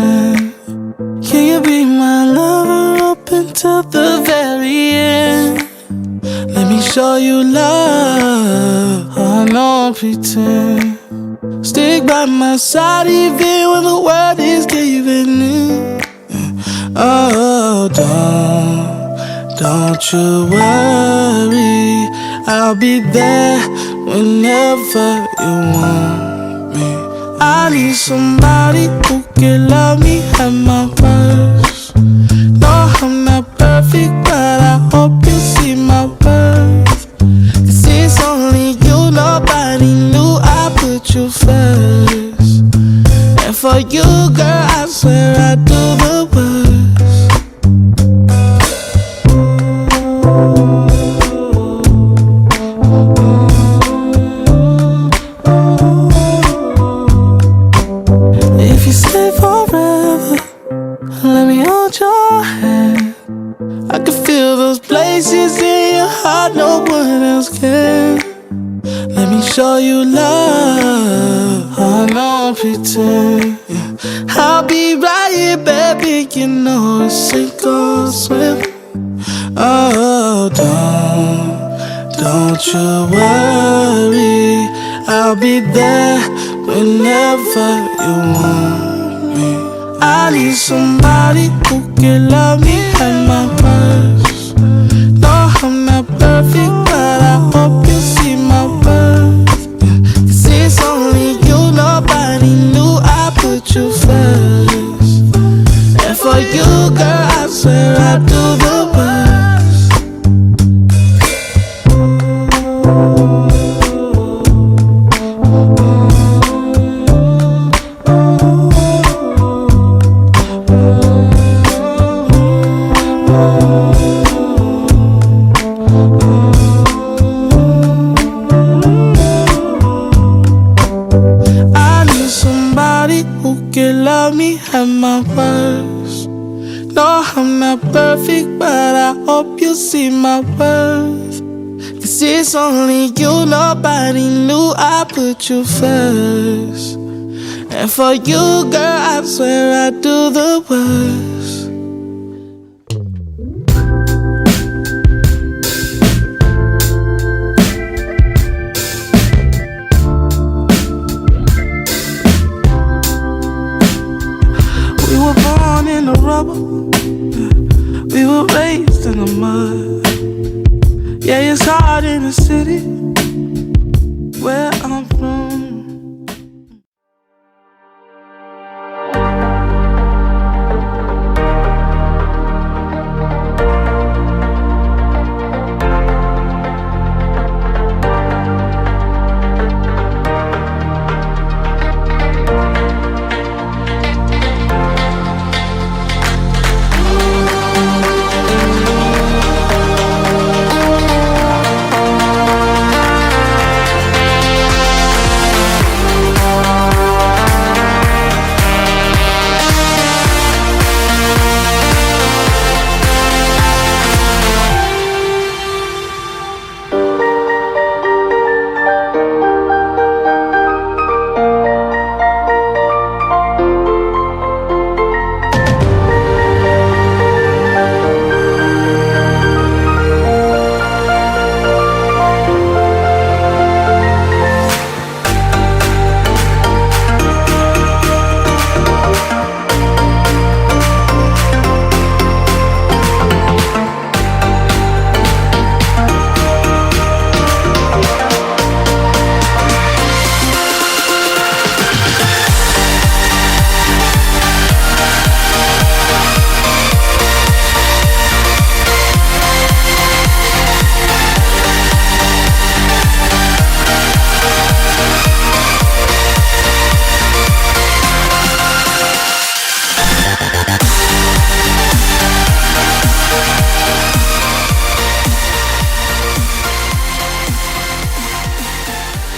pretend? Can you be my lover up until the very end? Let me show you love. Oh, no pretend. Stick by my side even when the world is giving in. Oh, don't you worry, I'll be there whenever you want me. I need somebody who can love me at my worst. No, I'm not perfect, but I hope you see my worth. 'Cause it's only you, nobody knew I put you first. And for you, girl, I swear I do the worst. If you stay forever, let me hold your hand. I can feel those places in your heart no one else can. Let me show you love. Oh, no pretend. I'll be right here, baby. You know it's sink or swim. Oh, don't you worry, I'll be there whenever you want me. I need somebody who can love me at my worst. No, I'm not perfect, but I hope you see my worth. 'Cause it's only you, nobody knew I put you first. And for you, girl, I swear I do the worst. Who can love me at my worst. No, I'm not perfect, but I hope you see my worth. 'Cause it's only you, nobody knew I put you first. And for you, girl, I swear I do the worst. We were born in the rubble, we were raised in the mud. Yeah, it's hard in the city where I'm from.